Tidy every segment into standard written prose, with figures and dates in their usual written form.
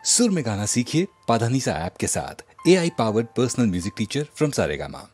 सुर में गाना सीखिए पाधानीसा ऐप के साथ। AI powered personal music teacher from Saregama.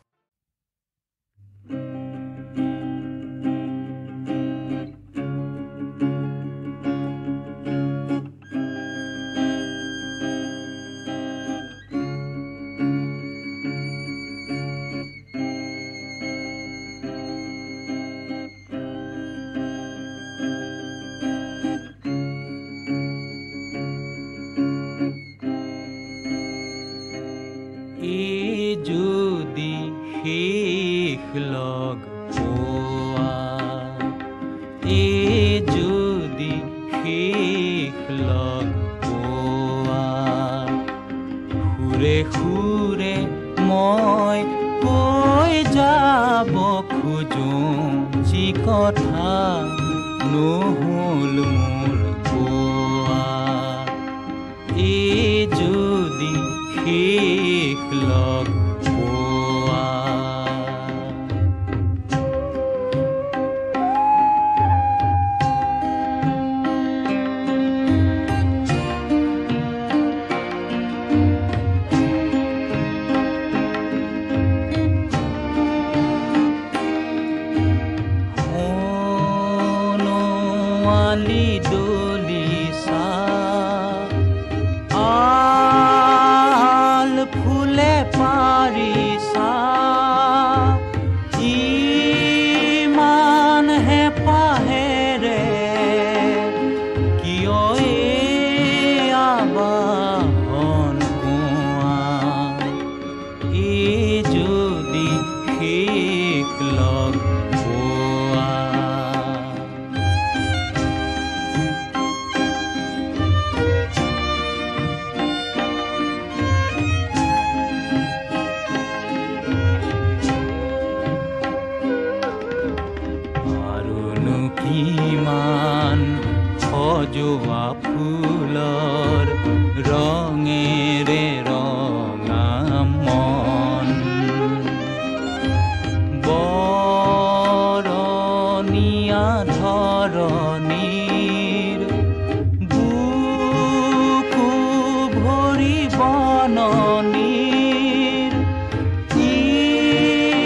যদি শেষ লগ পোৱা যদি শেষ লগ পোৱা সুৰে সুৰে মই কৈ যাব খোজোঁ যি কথা নহ'ল মোৰ কোৱা যদি শেষ লগ পোৱা সোণোৱালী দলিচা ফুলে পাৰিছা ইমান হেঁপাহেৰে কিয় আবাহন কোৱা যদি শেষ লগ পোৱা কিমান সজোৱা ফুলৰ ৰঙেৰে ৰঙা মন বৰণীয়া ধৰণীৰ বুকু ভৰি বননীৰ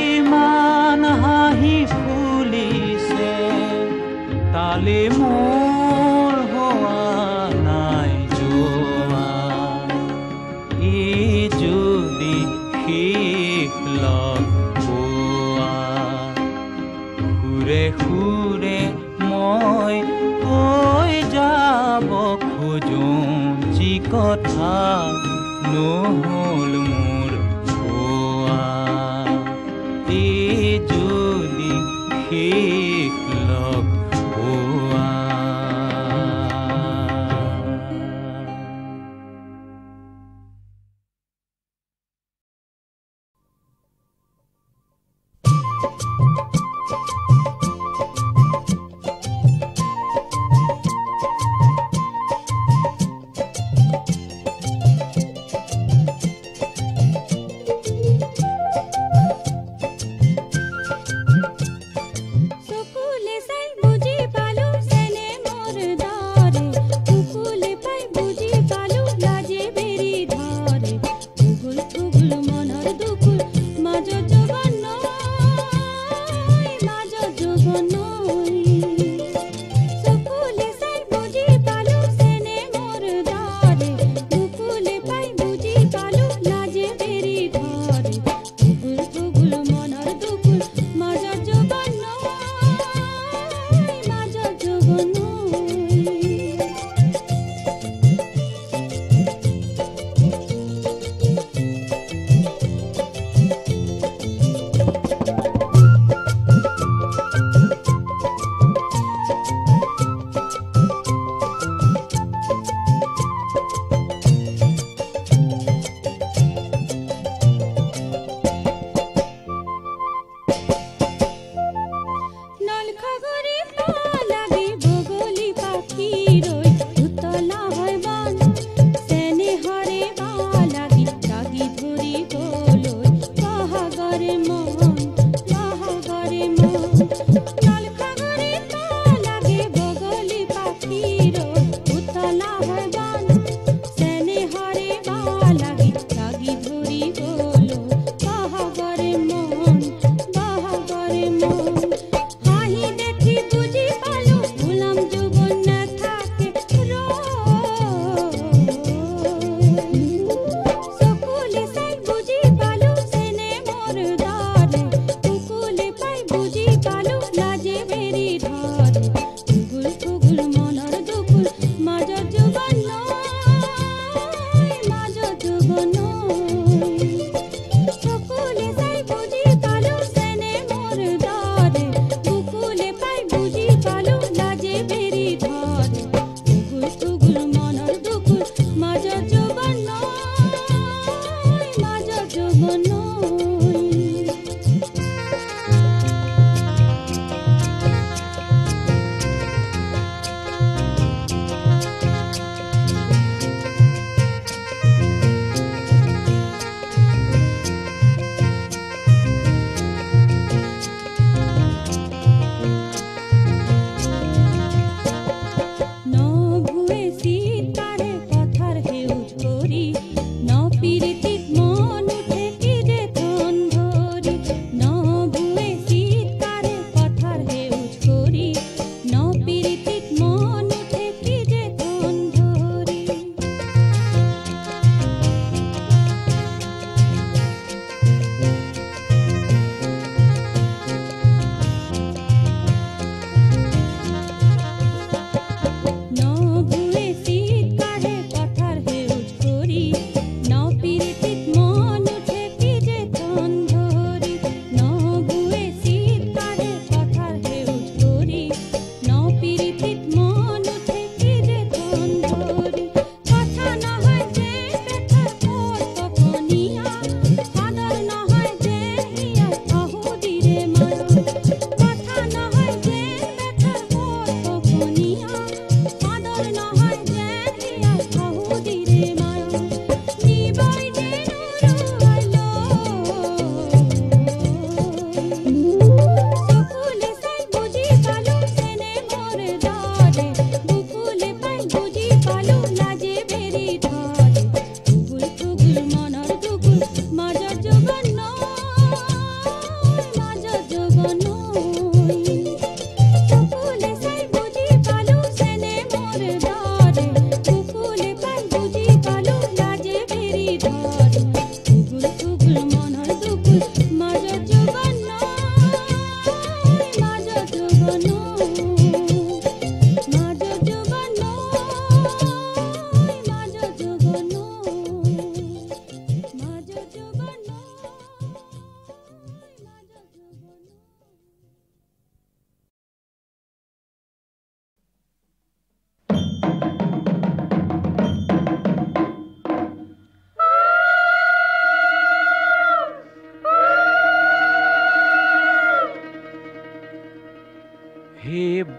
ইমান হাঁহি ফুলিছে তালে মোৰ হোৱা নাই যোৱা যদি শেষ লগ পোৱা সুৰে সুৰে মই কৈ যাব খোজোঁ যি কথা নহ'ল মোৰ কোৱা যদি শেষ লগ পোৱা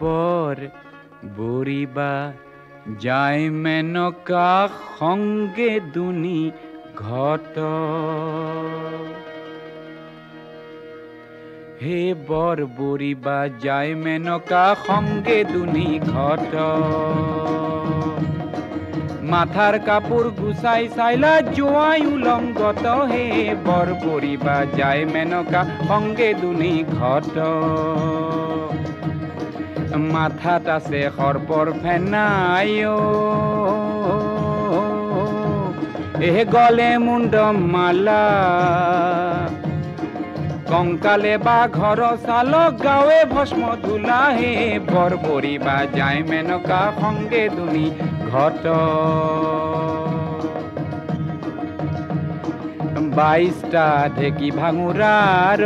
বৰ বুঢ়ীবা যায় মেনকা সংগে দুনি ঘট হে বৰ বুঢ়ীবা যায় মেনকা সংগে দুনি ঘট মাথাৰ কাপড় গুছাই চাইলা জোয়াই উলঙ্গত হে বৰ বুঢ়ীবা যায় মেনকা সংগে দুনি ঘট মাথাত আছে সৰ্পৰ ফেনাই এ গলে মুন্ড মালা কঙ্কালে বা ঘৰ চাল গাঁৱে ভস্ম ধুলা হে বৰ বুঢ়ীবা যায় মেনকা সংগে দুনি ঘট 22টা ঢেকি ভাঙুরার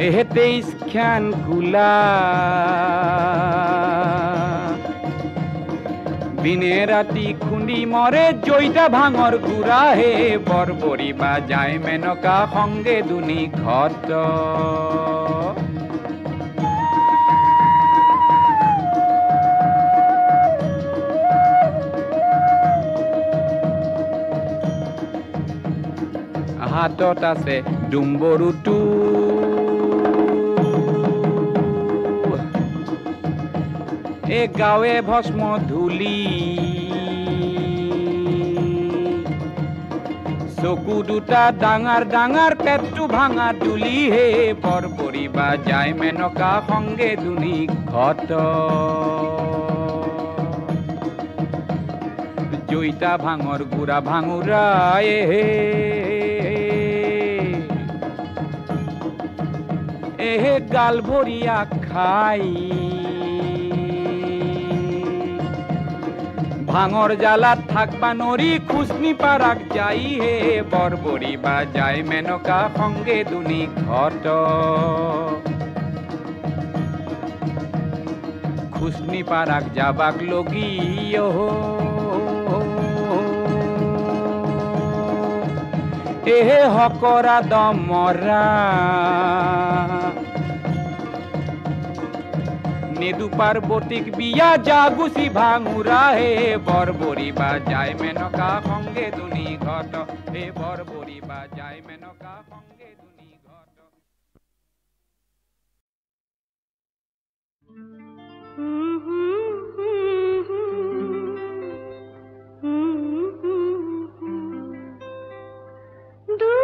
এহে 23 খান কুলা দিনে রাতি খুন্দি মরে জয়টা ভাঙর গুড়া হে বৰ বুঢ়ীবা যায় মেনকা সংগে দুনি ঘট হাতত আছে ডুম্বৰুটো এ গাঁৱে ভস্ম ধুলি চকু দুটা ডাঙৰ ডাঙৰ পেটটো ভাঙা দুলি হে বৰ বুঢ়ীবা যায় মেনকা সংগে দুনি ঘট জয়টা ভাঙৰ গুড়া ভাঙুৰা এহে গাল ভৰিয়া খাই ভাঙৰ জ্বালাত থাকবা নৰি খুসনি পাৰাক যাই হে বৰ বুঢ়ীবা যায় মেনকা সংগে দুনি ঘট খুশনি পারাক যাবাক লগি এহে হকরা দমরা নেদু পার্বতিক বিয়া জাগুসি ভাঙুরা হে বরবরি বা যায় মেনকা সঙ্গে দুনি ঘট হে বরবরি বা যায় মেনকা সঙ্গে দুনি ঘট দু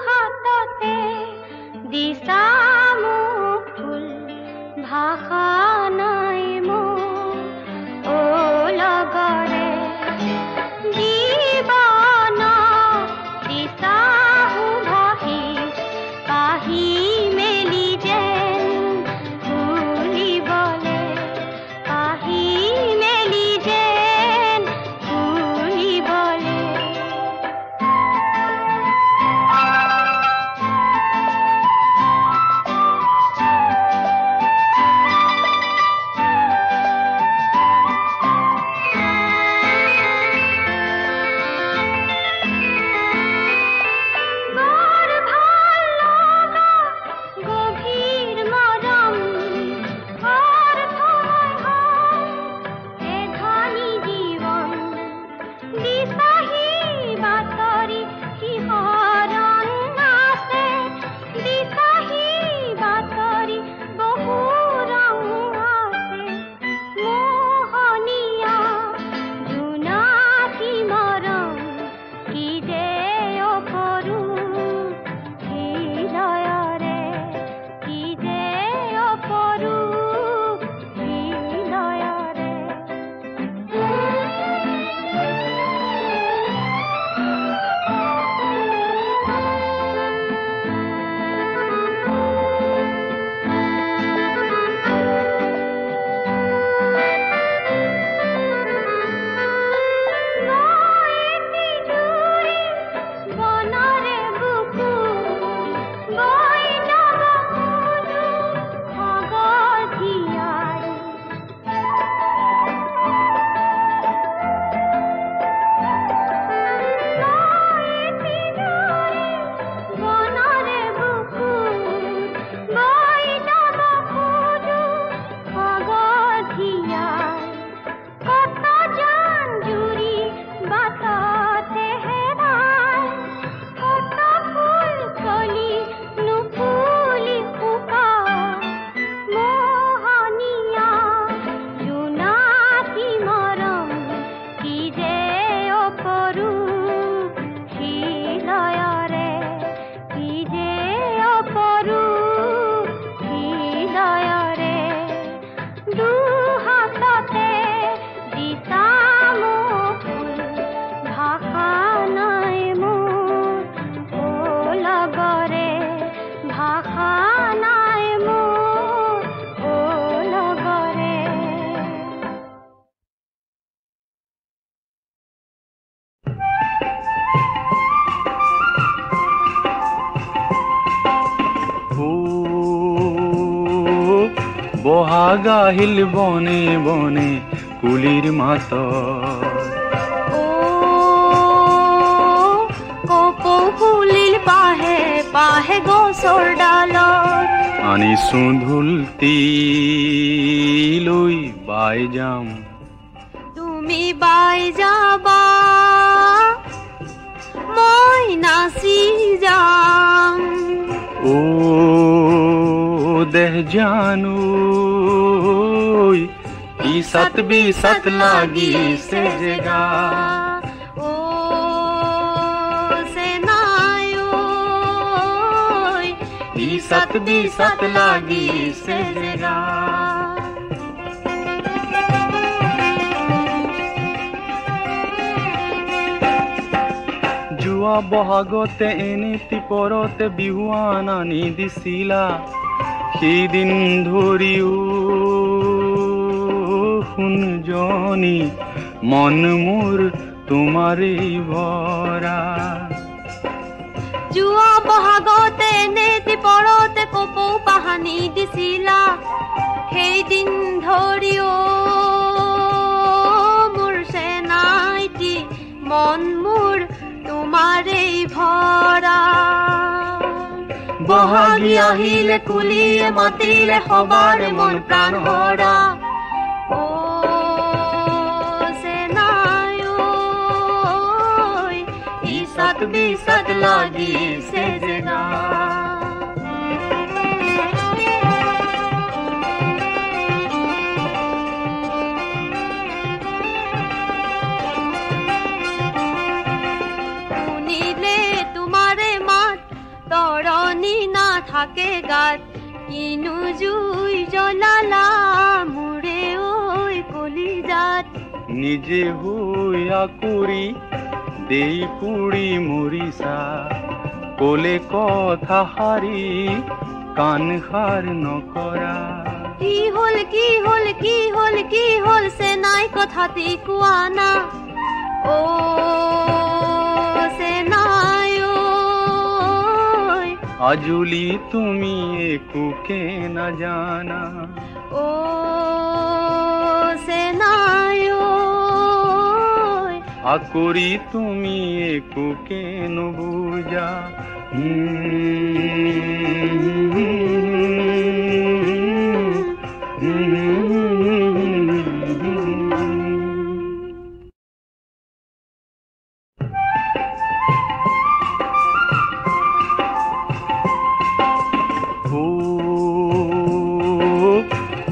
হাততে দিশা মুখ ফুল ভাষা নাই মোৰ ও লগৰে জীৱন দিশা ভাহি পাহি মেলি যেন ভুলিবলে পাহি মেলি যেন ভুলিবলে বহাগাহিল বনে বনে কুলির মাত কপৌফুলিল পাহে পাহে গছৰ ডালত আনিছো ঢুলতি লৈ বাই যাম তুমি বাই যাবা মই নাচি যাম ও দেহ জানো ইসাত বিসাত লাগি সে জেগা ও সে নায়ো ইসাত বিসাত লাগি সে জেগা জুৱা বহাগতে এনিতি পৰতে বিহুৱান আনি দিছিলা সেইদিন ধৰিও শুনজনী মন মোৰ তোমাৰেই ভৰা জুৱা বহাগতে নেতি পৰতে কপৌ পাহানি দিছিলা সেইদিন ধৰিও মোৰ চেনাইটি মন মোৰ তোমাৰেই ভৰা বহাগী আহিলে কুলিয়ে মাতিলে সবাৰে মন প্ৰাণ ভৰা ইসাত বিসাত লাগিছে জেগা শুনিলে তোমাৰে মাত তৰণি নাথাকে গাত কিনো জুই জ্বলালা মোৰে ঐ কলিজাত নিজে হৈ আকুৰি দেই পুৰি মৰিছা কলে কথা হাৰি কাণ সাৰ নকৰা কি হল কি হল কি হল কি হল সে নাই কথাটি কোৱা না ও সে নাই আজুলি তুমি একোকে নাজানা ও সে নাই আকুৰি তুমি একোকে নুবুজা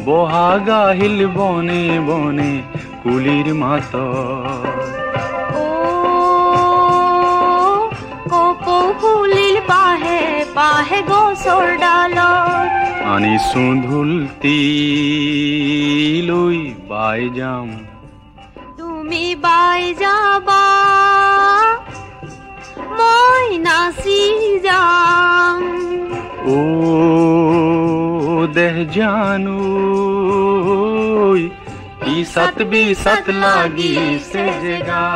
বহাগ আহিল বনে বনে কুলিৰ মাত কপৌ ফুলিল পাহে পাহে গছৰ ডালত আনিছো ঢোলটি লৈ বাই যাম তুমি বাই যাবা মই নাচি যাম ও দেহ জানো ইসাত বিসাত লাগিছে জেগা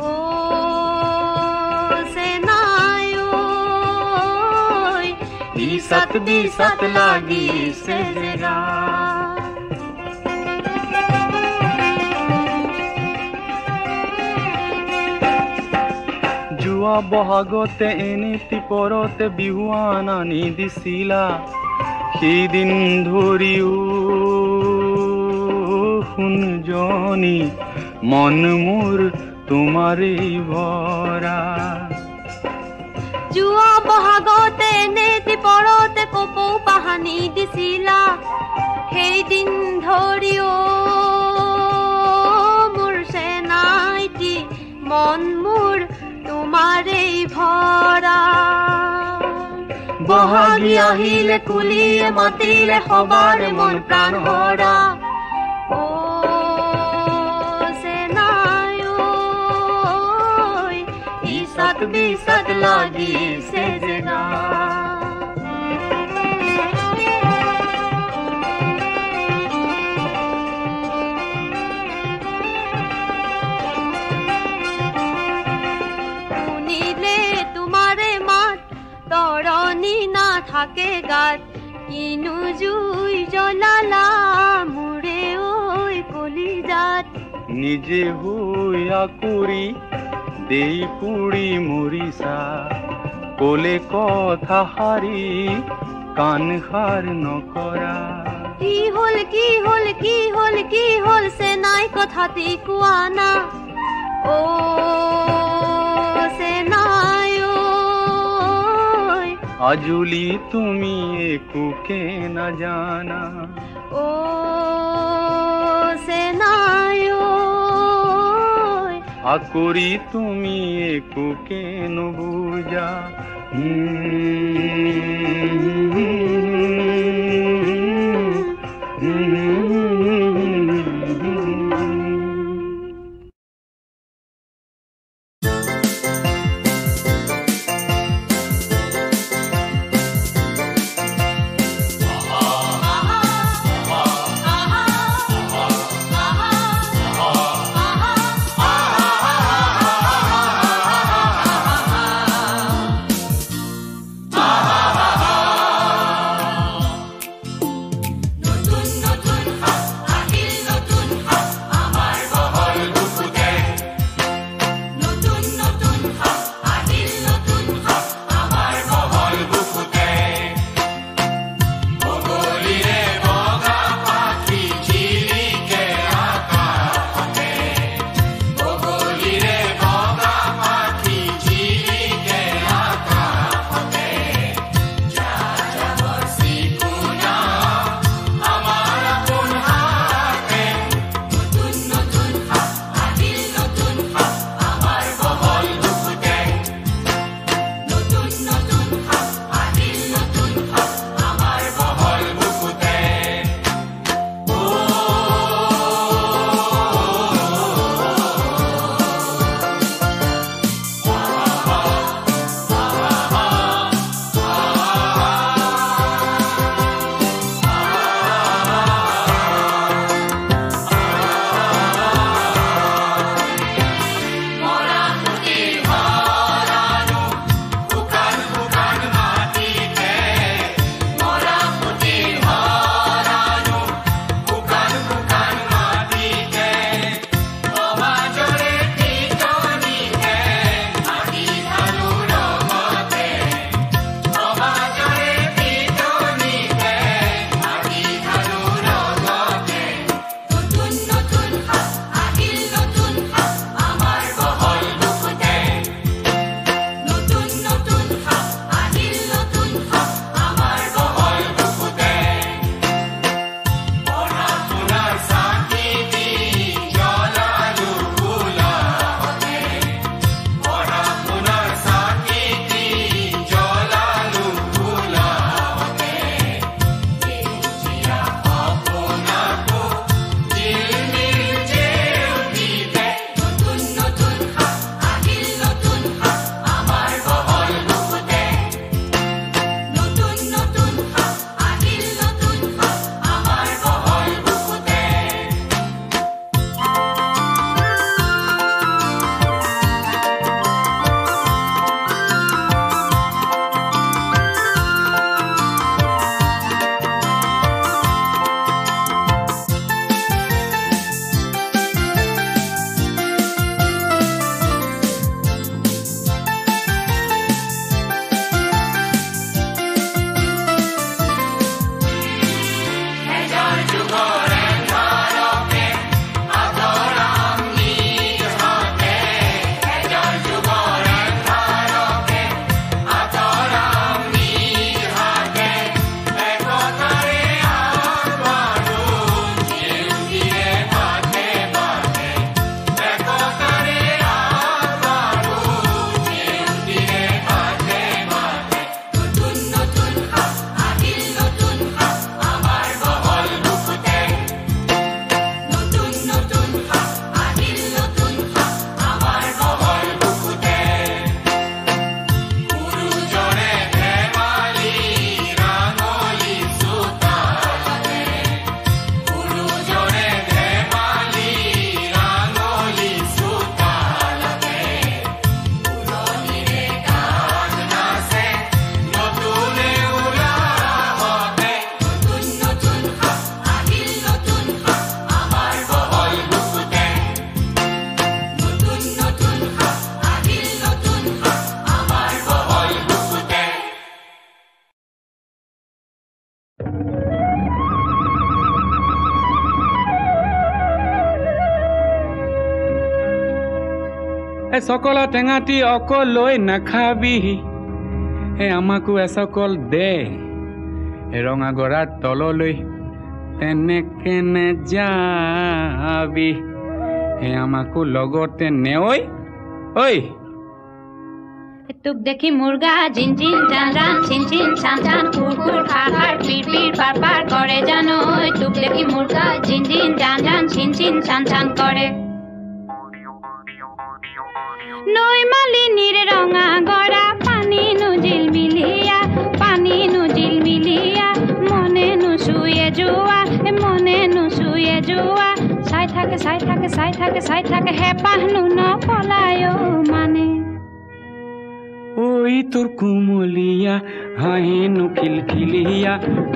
ও সে নাই ইসাত বিসাত লাগিছে জেগা যোৱা বহাগতে এনিতি পৰতে বিহুৱান আনি দিছিলা সেইদিন ধৰিও শুনজনী মন মোৰ তোমাৰেই ভৰা যোৱা বহাগতে নেতি পৰতে কপৌ পাহানি দিছিলা সেইদিন ধৰিও মোৰ চেনাইটি মন মোৰ তোমাৰেই ভৰা বহাগী আহিলে কুলিয়ে মাতিলে সবাৰে মন প্ৰাণ ভৰা ও সে নাই ইসাত বিসাত লাগিছে জেগা শুনিলে তোমাৰে মাত তৰণি নাথাকে গাত কিনো জুই জ্বলালা মোৰে ঐ কলিজাত নিজে হৈ আকুৰি দেই পুৰি মৰিছা কলে কথা হাৰি কাণ সাৰ নকৰা কি হল কি হল কি হল কি হল সে নাই কথাটি কোৱা না ও সে নাই আজুলি তুমি একোকে নাজানা ও সে নাই আকুৰি তুমি একোকে নুবুজা সকল টেঙাটি অকল লৈ নাখাবি আমাকো এসকল দে ৰঙা গৰাৰ তললৈ তেনেকে নেযাবি আমাকো লগতে নেঐ ঐ তোক দেখি মুৰ্গা জিন জিন জান জান চিন চিন চান চান কুৰ কুৰ খাৰ খাৰ পিৰ পিৰ পাৰ পাৰ কৰে জানো তোক দেখি মুৰ্গা জিন জিন জান জান চিন চিন চান চান কৰে নৈ মালিনীৰ ৰঙা গৰা পানী নুজিল মিলিয়া মনে নুচুয়ে যোৱা চাই থাকে হেঁপাহনো নপলায় মানে ঐ তোৰ কুমলীয়া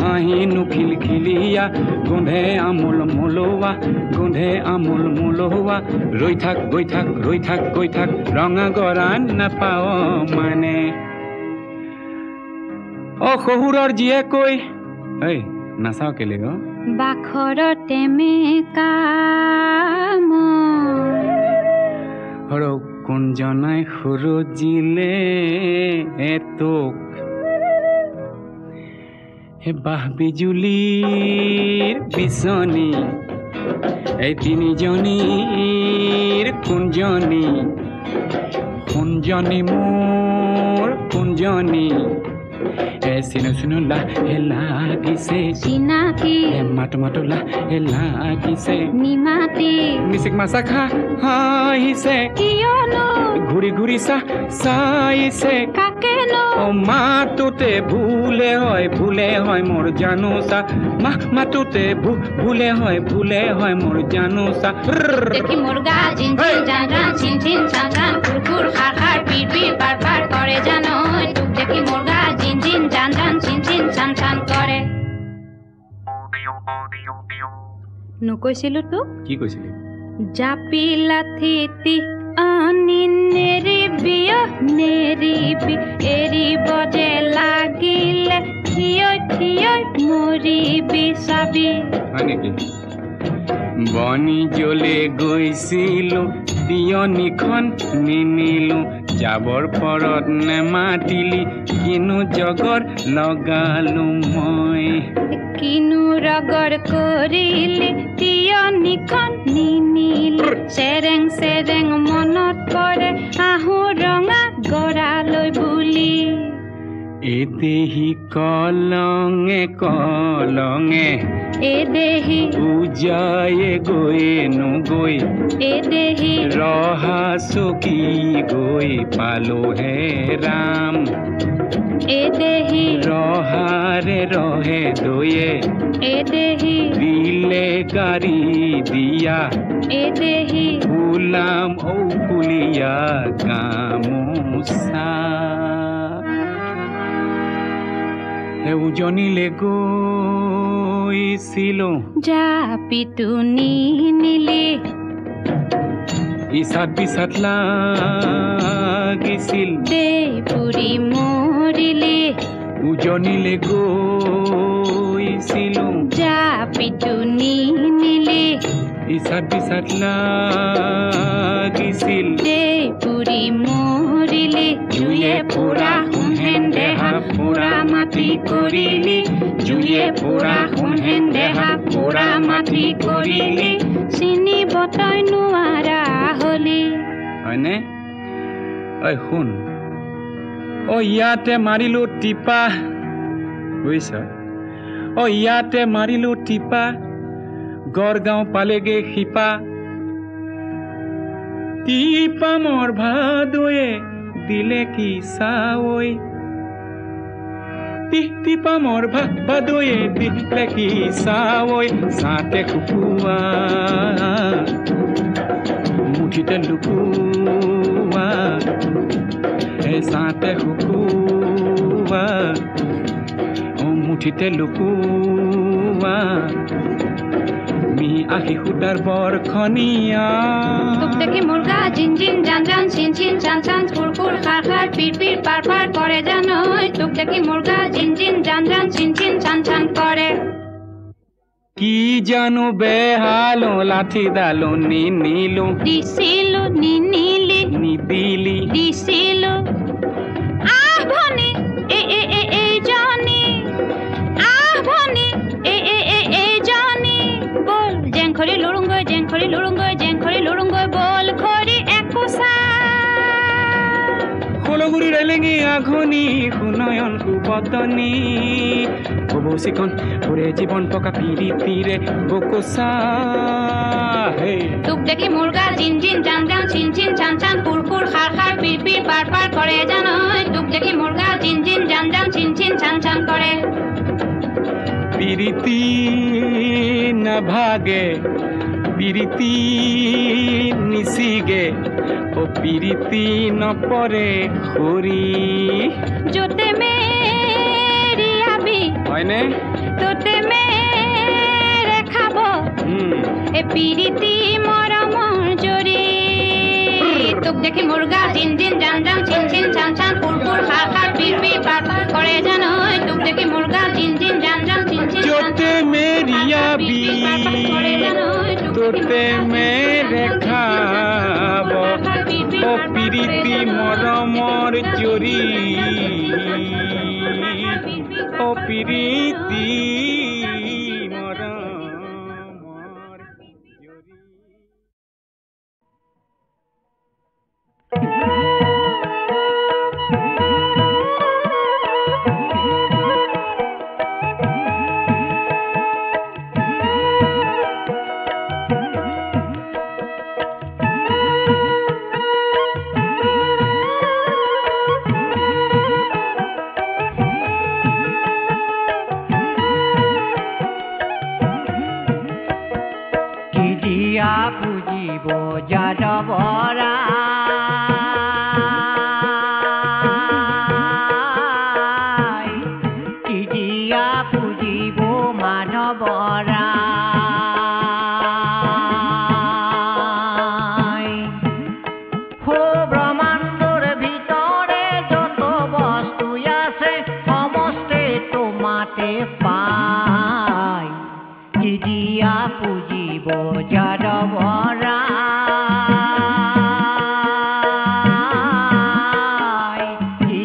হাঁহিনো খিলখিলিয়া গোন্ধে আমোল মোলোৱা ৰৈ থাক ৰঙা গৰা নাপাও মানে শহুৰৰ জীয়ে কৈ ঐ নাচাও কেলে গো বাখৰতে মেকাম কোনজনাই সুৰজিলে তোক বাহ বিজুলীৰ বিচনী এই তিনিজনীৰ কোনজনী মোৰ কোনজনী চিনো লাগিছে চিনাকি মাতো লাগিছে নিমাতি মিচিক মাছা খা হাঁহিছে কিয়নো ঘূৰি চাইছে কাকেনো মাতোতে ভুলে হয় মোৰ জানোচা মাতোতে ভুলে হয় মোৰ জানোচা দেখি মুৰ্গা জিন জিন জান জান চিন চিন চান চান কুৰ কুৰ খাৰ খাৰ পিৰ পিৰ পাৰ পাৰ কৰে জানো তোক দেখি মুৰ্গা জিন জিন জান জান চিন চিন চান চান কৰে নকৈছিলো তোক কি কৈছিলি জাপি লাথিতি আনি নেৰিবি এৰিব যে লাগিলে থিয় মৰিবি চাবি হয় নেকি বনি জ্বলে গৈছিলো দিয়নিখন নিনিলো যাবৰ পৰত নেমাতিলি কিনো জগৰ লগালো মই কিনো ৰগৰ কৰিলি তিয়নিখন নিনিলি চেৰেং মনত পৰে আহো ৰঙা গৰালৈ বুলি এদেহি কলঙে এদেহি উজায়ে গৈ এদেহি ৰহা চকী গৈ পালো হে ৰাম এদেহি ৰহাৰে ৰহে দয়ে এদেহি দিলে গাড়ী দিয়া এদেহি ফুলাম ফুলিয়া গামোচা উজনিলে গৈছিলো জাপিটো নিনিলি ইচাত পিছাত লাগিছিল দেই পুৰি মৰিলি উজনিলে গৈছিলো জাপিটো নিনিলি ইচাত পিছাত লাগিছিল দেই পুৰি মৰিলি জুয়ে পুৰা সোণহেন দেহা পুৰা মাটি কৰিলি জুয়ে পুৰা সোণহেন দেহা পুৰা মাটি কৰিলি চিনিব তই নোৱাৰা হলি হয়নে ঐ শুন ইয়াতে মাৰিলো টিপা বুজিছ ইয়াতে মাৰিলো টিপা গড়গাঁও পালেগে শিপা টিপা মোৰ ভাদয়ে দিলে কি চাৱৈ টিপা মোৰ ভাদয়ে দিলে কি চাৱৈ চাতে শুকুৱা মুঠিতে লুকুৱা চাতে শুকুৱা মুঠিতে লুকুৱা মি আহি সুদাৰ বৰখনীয়া তোক দেখি মুৰ্গা জিন জিন জান জান চিন চিন চান চান কুৰ কুৰ খাৰ খাৰ পিৰ পিৰ পাৰ পাৰ কৰে জানো তোক দেখি মুৰ্গা জিন জিন জান জান চিন চিন চান চান কৰে কি জানো বেহালো লাঠি ডালো নিনিলো দিছিলো নিনিলি নিদিলি দিছিলো আহ ভনী এই জনী আহ ভনী এই জনী বল জেংখৰি লুৰুংগৈ জেংখৰি লুৰুংগৈ জেংখৰি লুৰুংগৈ বল খৰি একোছা কলগুৰি ৰেলেঙি আঘনি সুনয়ন সুবদনী ববৌচিখন ওৰে জীৱন পকা পিৰিতিৰে বকোচা হে তোক দেখি মুৰ্গা জিন জিন জান জান চিন চিন চান চান কুৰ কুৰ খাৰ খাৰ পিৰ পিৰ পাৰ পাৰ কৰে জানৈ তোক দেখি মুৰ্গা জিন জিন জান জান চিন চিন চান চান কৰে পিৰিতি নাভাগে পিৰিতি নিচিগে ও পিৰিতি নপৰে খৰি য'তে মেৰিয়াবি হয়নে তোতে মেৰে খাব এ পিৰিতি মৰমৰ জৰি তোক দেখি মুৰ্গা জিন জিন জান জান চিন চিন চান চান কুৰ কুৰ খাৰ খাৰ পিৰ পিৰ পাৰ পাৰ কৰে জানৈ তোক দেখি মুৰ্গা জিন জিন জান জান চিন চিন য'তে মেৰিয়াবি তোতে মেৰে খাব ও পিৰিতি মৰমৰ জৰি ও পিৰিতি মৰমৰ জৰি পুজিব যাদৱৰা কিজিয়া পুজিব মাধৱৰা ব্ৰহ্মাণ্ডৰ ভিতৰে যত বস্তু আছে সমস্তে তোমাতে পায় কিজিয়া পুজিব যাদৱৰা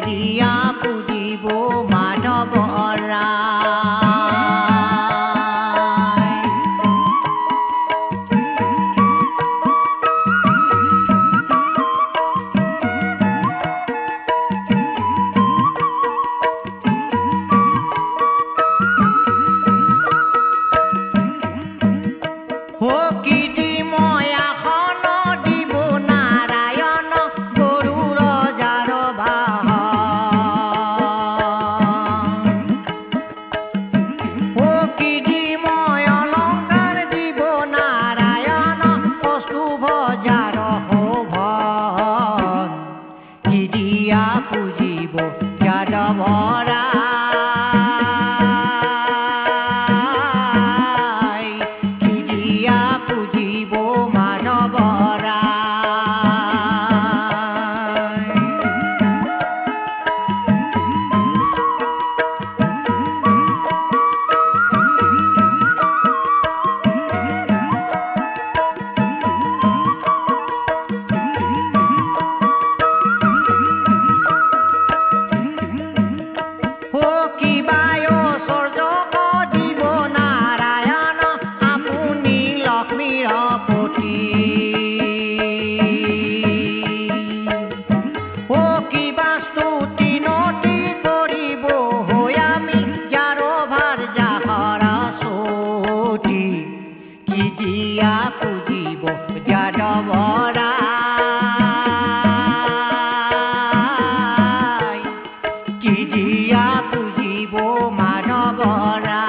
কিজিয়া পুজিব মাধৱৰা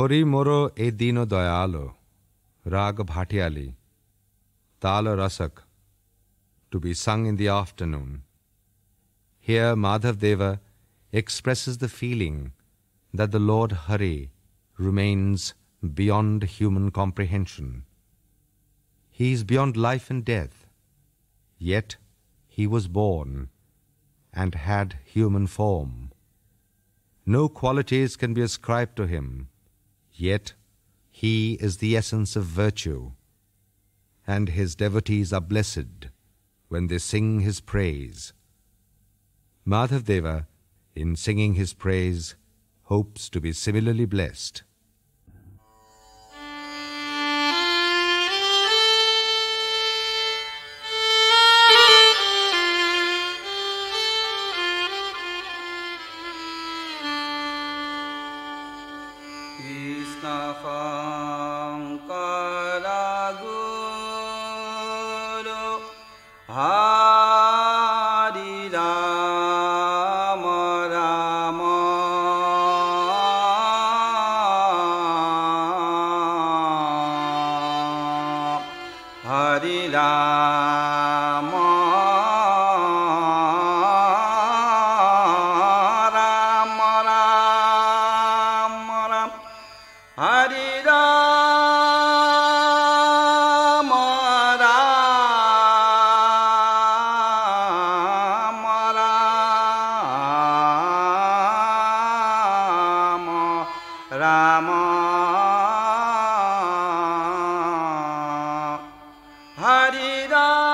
হরি মোরো এ দীন দয়ালো, রাগ ভাটিয়ালি, Tala Rasak, to be sung in the afternoon. Here Madhav Deva expresses the feeling that the Lord Hari remains beyond human comprehension. He is beyond life and death, yet he was born and had human form. No qualities can be ascribed to him, yet he is the essence of virtue, and his devotees are blessed when they sing his praise. Madhav Deva, in singing his praise, hopes to be similarly blessed. Hari Ram.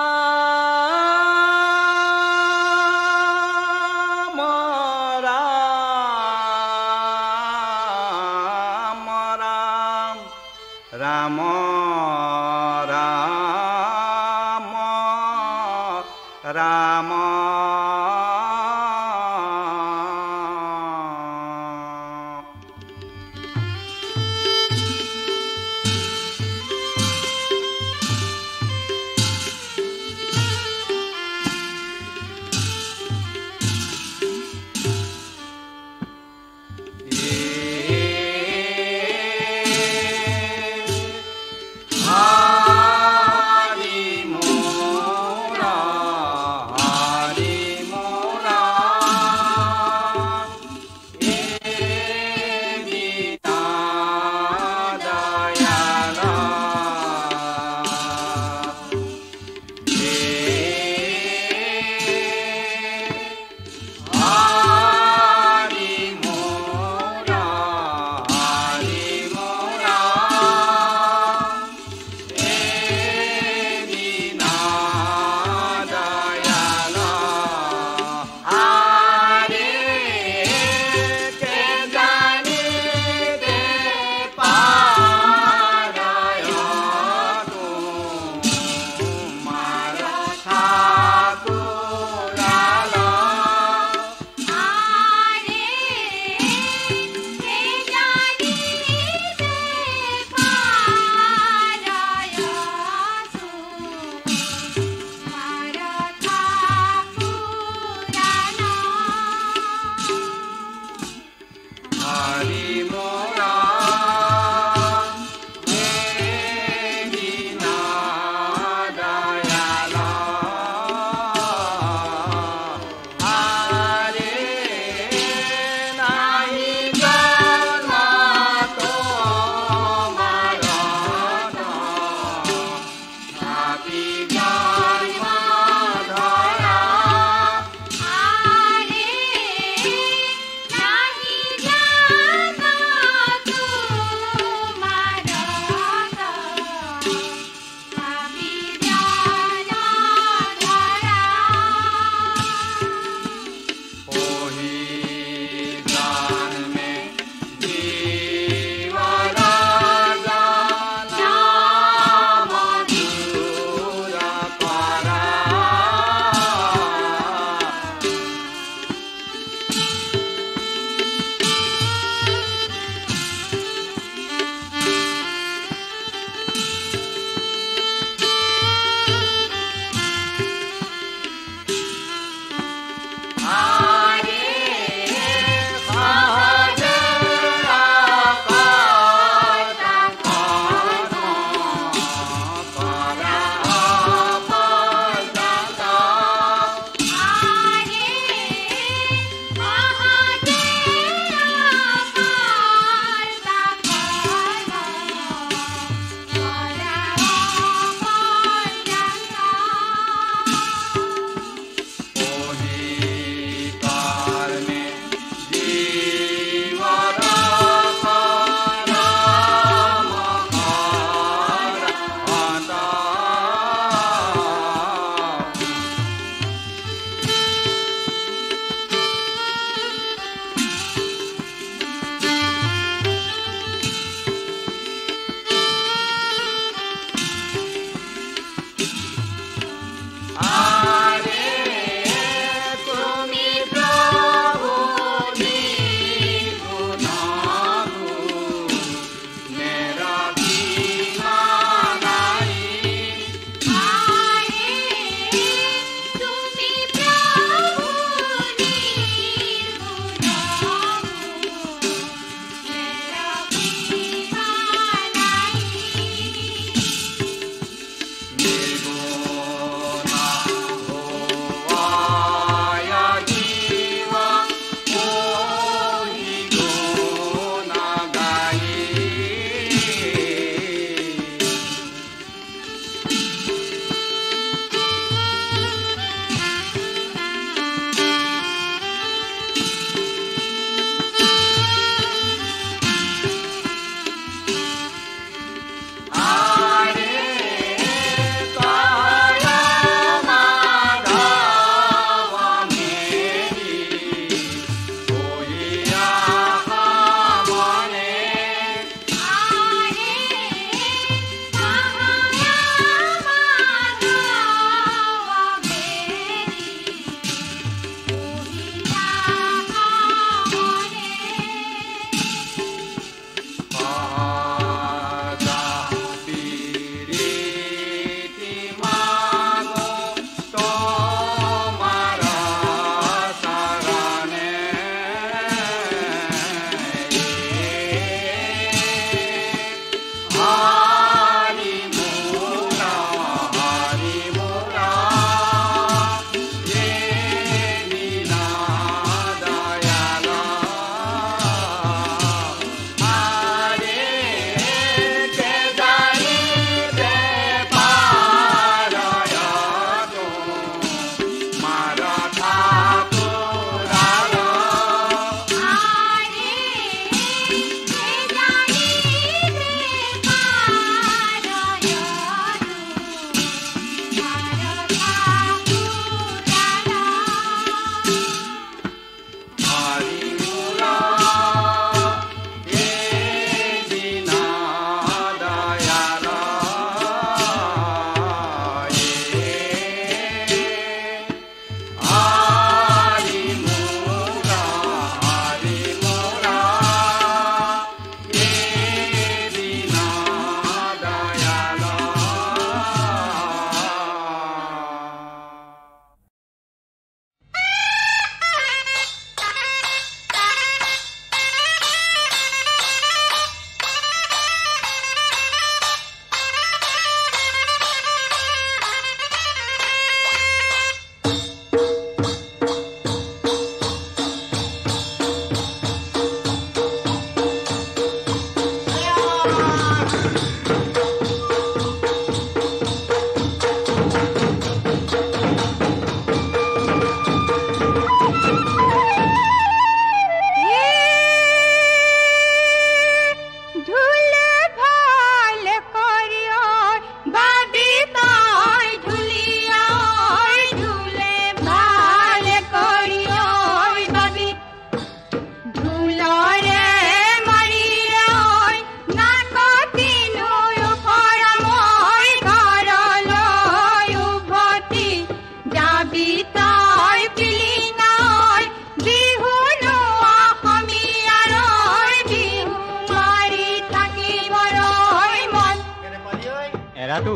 এৰাটো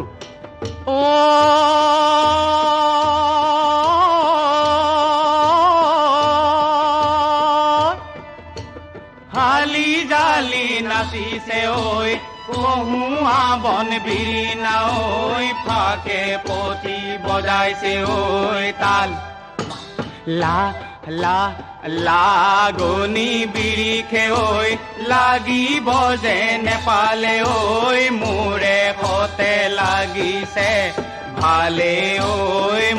হালি জালি নাচিছে ঐ কহুৱা বন বিৰিণা ঐ ফাকে পতি বজাইছে ঐ তাল লা লা লাগনি বিৰিখে ঐ লাগিব যে নেপালে ঐ মোৰে সতে লাগিছে ভালে ঐ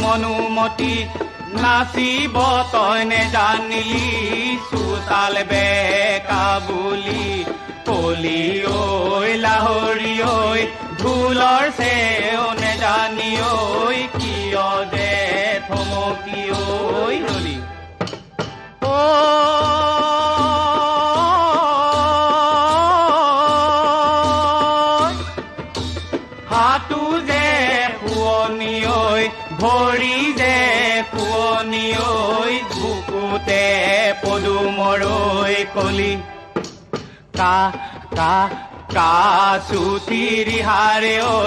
মনুমতি নাচিব তই নেজানিলি চোতাল বেকা বুলি কলি ঐ লাহৰি ঐ ঢোলৰ চেও নেজানি ঐ কিয় যে থমকি ঐ হলি হাতু যে শুৱনি ঐ ভৰি যে শুৱনি ঐ বুকুতে পদুমৰ ঐ কলি কা কা কাচুতি ৰিহাৰে ঐ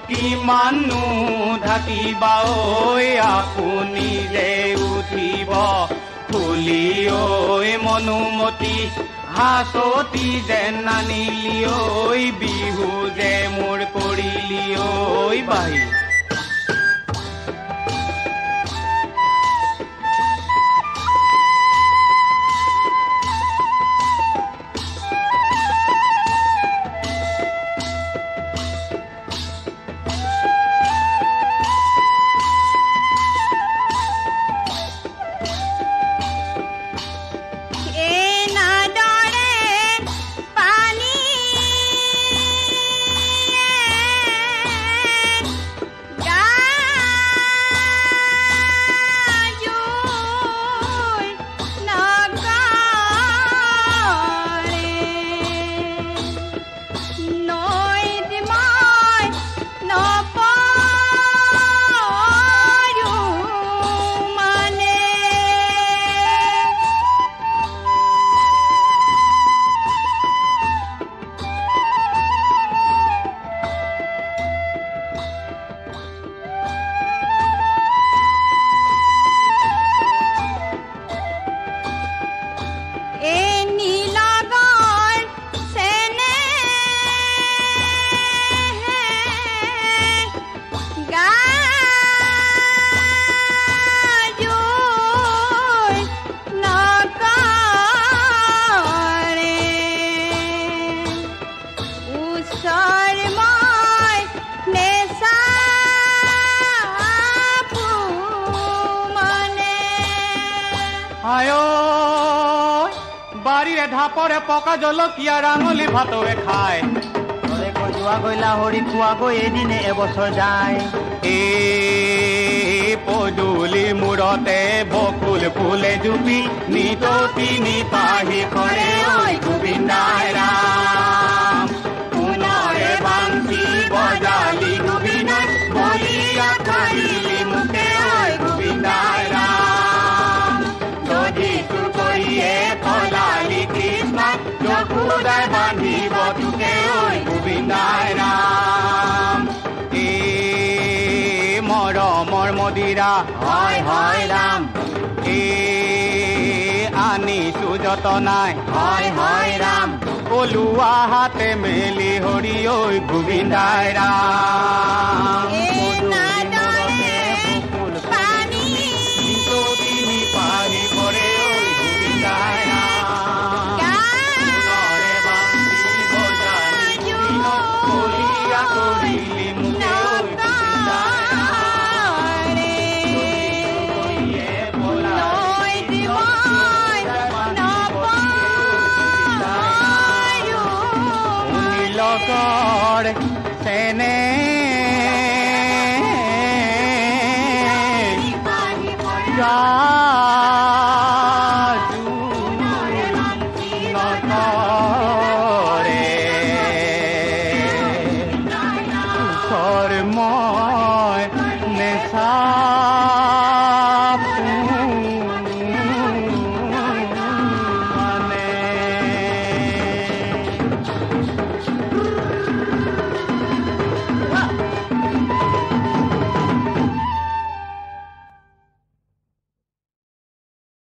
কিমাননো ঢাকিবা ঐ আপুনি যে উঠিব ফুলি ঐ মনুমতি হাততি যেন নানিলি ঐ বিহু যে মোৰ কৰিলি ঐ বাই বাৰীৰে ঢাপৰে পকা জলকীয়া ৰাঙলী ভাতৱে খায় যোৱা গৈ লাহৰি খোৱা গৈ এদিনে এবছৰ যায় পদূলি মূৰতে বকুল ফুলে জুপি নিততি নিপাহি কৰে ঐ গোবিন্দাই ৰাম পুনৰে বাংশী বজালি গোবিন্দাই বলিয়া কৰিলি মুখে ঐ গোবিন্দাই ৰাম দধিটো কৰিয়ে ফলালি কৃষ্ণ যশোদাই বান্ধিব তোকে ঐ গোবিন্দাই ৰাম মৰমৰ মদিৰা হয় হয় ৰাম আনিছো যতনাই হয় হয় ৰাম কলুৱা হাতে মেলি হৰি ঐ গোবিন্দাই ৰাম পাহি পৰে ঐ গোবিন্দাই ৰাম কৰিলি মুখে সেনে কৰ্ম